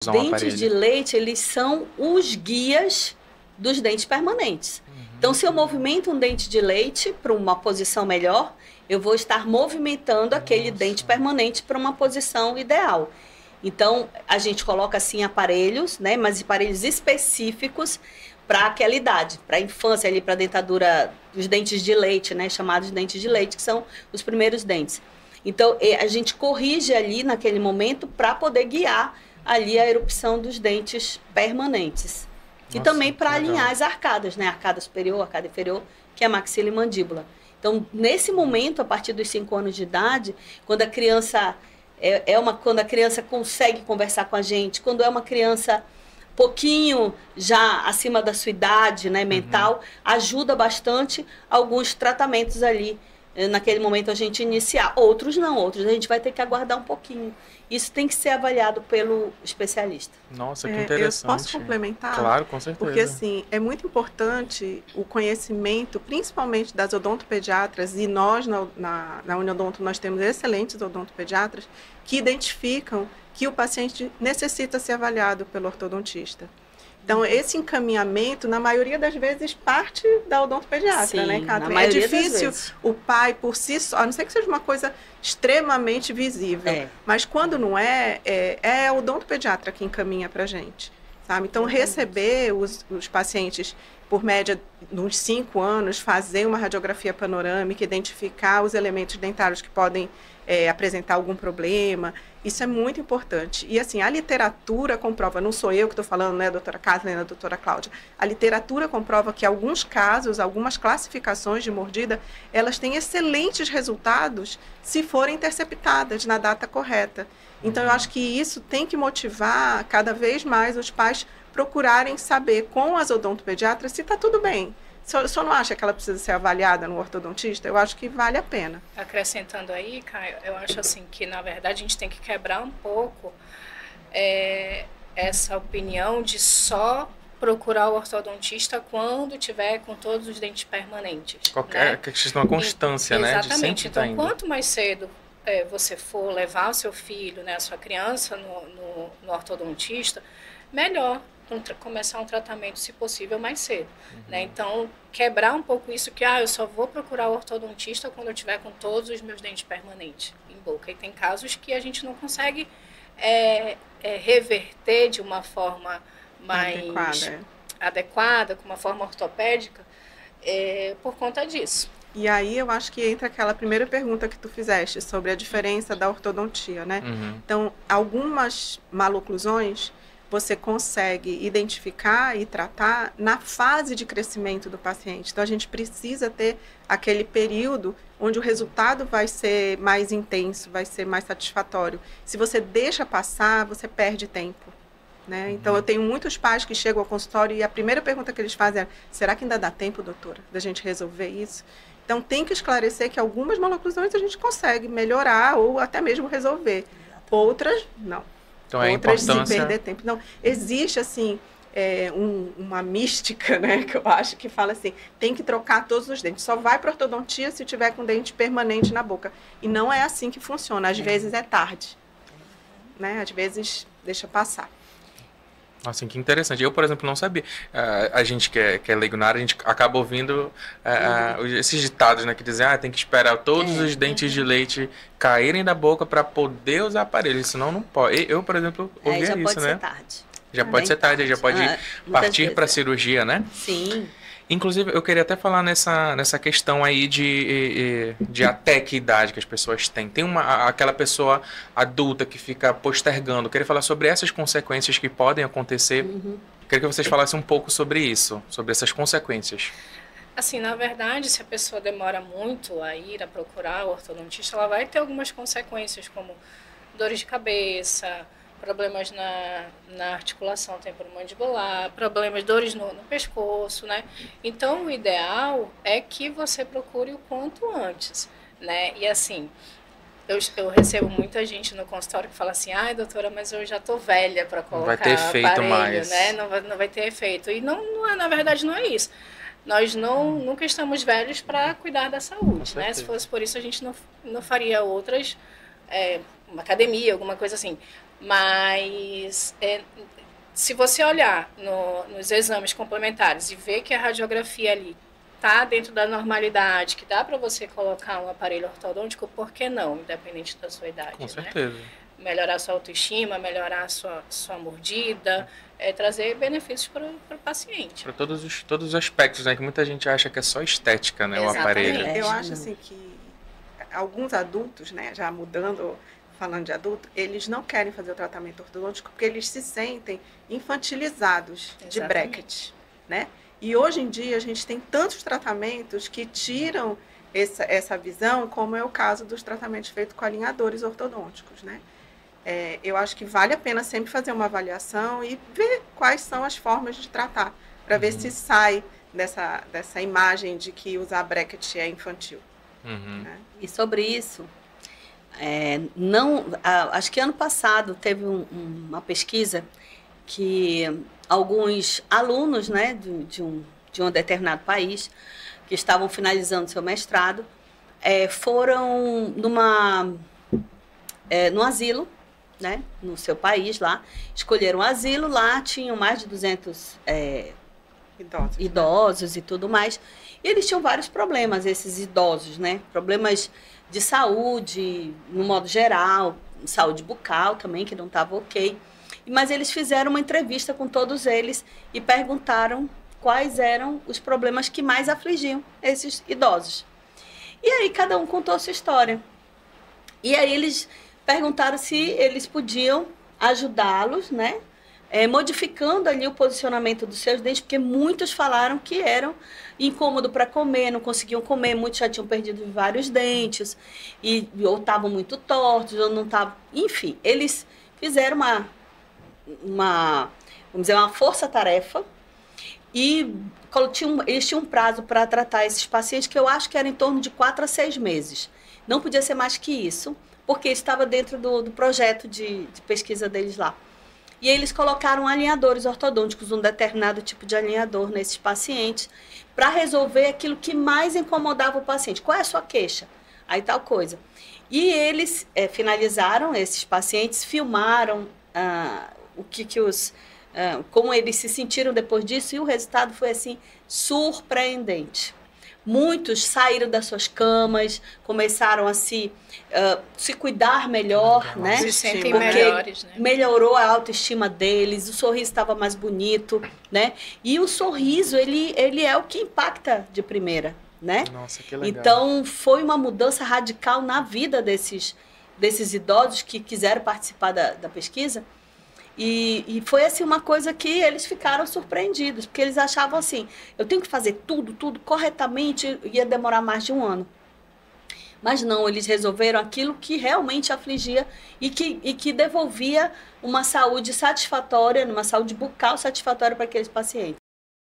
usar um Dentes de aparelho. leite, eles são os guias dos dentes permanentes. Então, se eu movimento um dente de leite para uma posição melhor, eu vou estar movimentando aquele dente permanente para uma posição ideal. Então, a gente coloca assim aparelhos, né, mas aparelhos específicos para aquela idade, para a infância ali, para a dentadura dos dentes de leite, né, chamados dentes de leite, que são os primeiros dentes. Então, a gente corrige ali naquele momento para poder guiar ali a erupção dos dentes permanentes. E Nossa, também que para legal. alinhar as arcadas, né? Arcada superior, arcada inferior, que é a maxila e mandíbula. Então, nesse momento, a partir dos 5 anos de idade, quando a criança quando a criança consegue conversar com a gente, quando é uma criança pouquinho já acima da sua idade, né, mental, ajuda bastante alguns tratamentos ali. Naquele momento a gente iniciar. Outros não, outros a gente vai ter que aguardar um pouquinho. Isso tem que ser avaliado pelo especialista. Nossa, que Eu posso interessante. complementar? Claro, com Porque, certeza. assim, é muito importante o conhecimento, principalmente das odontopediatras, e nós, na Uniodonto, nós temos excelentes odontopediatras que identificam que o paciente necessita ser avaliado pelo ortodontista. Então, esse encaminhamento, na maioria das vezes, parte da odontopediatra, Sim, né, na Catherine? É maioria das difícil vezes. o pai, por si só, a não ser que seja uma coisa extremamente visível, mas quando não é a odontopediatra que encaminha para a gente, sabe? Então, receber os pacientes, por média, nos 5 anos, fazer uma radiografia panorâmica, identificar os elementos dentários que podem apresentar algum problema, isso é muito importante. E, assim, a literatura comprova, não sou eu que estou falando, né, a doutora Kathleen, a doutora Cláudia, a literatura comprova que alguns casos, algumas classificações de mordida, elas têm excelentes resultados se forem interceptadas na data correta. Então, eu acho que isso tem que motivar cada vez mais os pais procurarem saber com as odontopediatras se está tudo bem. O senhor não acha que ela precisa ser avaliada no ortodontista? Eu acho que vale a pena. Acrescentando aí, Caio, eu acho assim que, na verdade, a gente tem que quebrar um pouco essa opinião de só procurar o ortodontista quando tiver com todos os dentes permanentes. Qualquer questão de constância, né? De Exatamente. sempre tá Então, indo. quanto mais cedo você for levar o seu filho, né, a sua criança no ortodontista, melhor começar um tratamento, se possível, mais cedo. Né? Então, quebrar um pouco isso que eu só vou procurar o ortodontista quando eu tiver com todos os meus dentes permanentes em boca. E tem casos que a gente não consegue reverter de uma forma mais adequada, com uma forma ortopédica, por conta disso. E aí eu acho que entra aquela primeira pergunta que tu fizeste sobre a diferença da ortodontia, né? Então, algumas maloclusões você consegue identificar e tratar na fase de crescimento do paciente. Então, a gente precisa ter aquele período onde o resultado vai ser mais intenso, vai ser mais satisfatório. Se você deixa passar, você perde tempo. Né? Então, eu tenho muitos pais que chegam ao consultório e a primeira pergunta que eles fazem é: será que ainda dá tempo, doutora, da gente resolver isso? Então, tem que esclarecer que algumas maloclusões a gente consegue melhorar ou até mesmo resolver. Outras, não. Então, outras se perder tempo. Não, existe, assim, uma mística, né, que eu acho que fala assim, tem que trocar todos os dentes. Só vai para ortodontia se tiver com dente permanente na boca. E não é assim que funciona. Às vezes é tarde. Né? Às vezes deixa passar. Nossa, que interessante. Eu, por exemplo, não sabia. A gente que é leigo na área, a gente acaba ouvindo esses ditados, né? Que dizem, tem que esperar todos os dentes de leite caírem da boca para poder usar aparelho. Senão não pode. Eu, por exemplo, ouvia já isso, pode né? Ser tarde. Já pode ser tarde, já pode partir para cirurgia, né? Sim. Inclusive, eu queria até falar nessa questão aí de até que idade que as pessoas têm. Tem aquela pessoa adulta que fica postergando. Eu queria falar sobre essas consequências que podem acontecer. Queria que vocês falassem um pouco sobre isso, sobre essas consequências. Assim, na verdade, se a pessoa demora muito a ir a procurar o ortodontista, ela vai ter algumas consequências, como dores de cabeça, problemas na articulação temporomandibular, problemas, dores no pescoço, né? Então, o ideal é que você procure o quanto antes, né? E assim, eu recebo muita gente no consultório que fala assim, doutora, mas eu já tô velha para colocar vai ter efeito aparelho, mais. Né? Não vai ter efeito. E na verdade, não é isso. Nós nunca estamos velhos para cuidar da saúde, né? Se fosse por isso, a gente não faria outras, uma academia, alguma coisa assim. Mas se você olhar nos exames complementares e ver que a radiografia ali está dentro da normalidade, que dá para você colocar um aparelho ortodôntico, por que não, independente da sua idade? Com certeza. Né? Melhorar sua autoestima, melhorar sua mordida, trazer benefícios para o paciente. Para todos os aspectos, né? Que muita gente acha que é só estética, né? Exatamente. O aparelho. Eu acho assim que alguns adultos, né, já mudando, falando de adulto, eles não querem fazer o tratamento ortodôntico porque eles se sentem infantilizados de bracket, né? E hoje em dia a gente tem tantos tratamentos que tiram essa visão, como é o caso dos tratamentos feitos com alinhadores ortodônticos, né? Eu acho que vale a pena sempre fazer uma avaliação e ver quais são as formas de tratar, para ver se sai dessa imagem de que usar bracket é infantil. Né? E sobre isso, acho que ano passado teve uma pesquisa que alguns alunos, né, de um determinado país que estavam finalizando seu mestrado foram num asilo, né, no seu país lá, escolheram um asilo, lá tinham mais de 200 idosos e tudo mais, e eles tinham vários problemas, esses idosos, né, problemas de saúde, no modo geral, saúde bucal também, que não estava ok, mas eles fizeram uma entrevista com todos eles e perguntaram quais eram os problemas que mais afligiam esses idosos. E aí cada um contou a sua história. E aí eles perguntaram se eles podiam ajudá-los, né? Modificando ali o posicionamento dos seus dentes, porque muitos falaram que eram incômodo para comer, não conseguiam comer, muitos já tinham perdido vários dentes, ou estavam muito tortos, ou não estavam... Enfim, eles fizeram vamos dizer, uma força-tarefa, e eles tinham um prazo para tratar esses pacientes, que eu acho que era em torno de 4 a 6 meses. Não podia ser mais que isso, porque estava dentro do projeto de pesquisa deles lá. E aí eles colocaram alinhadores ortodônticos, um determinado tipo de alinhador nesses pacientes, para resolver aquilo que mais incomodava o paciente. Qual é a sua queixa? Aí tal coisa. E eles finalizaram esses pacientes, filmaram como eles se sentiram depois disso, e o resultado foi assim surpreendente. Muitos saíram das suas camas, começaram a se cuidar melhor, né? Se sentem porque melhores, né? Melhorou a autoestima deles, o sorriso estava mais bonito, né? E o sorriso, ele é o que impacta de primeira, né? Nossa, que legal. Então, foi uma mudança radical na vida desses idosos que quiseram participar da pesquisa. E foi assim uma coisa que eles ficaram surpreendidos, porque eles achavam assim, eu tenho que fazer tudo corretamente, ia demorar mais de 1 ano. Mas não, eles resolveram aquilo que realmente afligia e que devolvia uma saúde satisfatória, uma saúde bucal satisfatória para aqueles pacientes.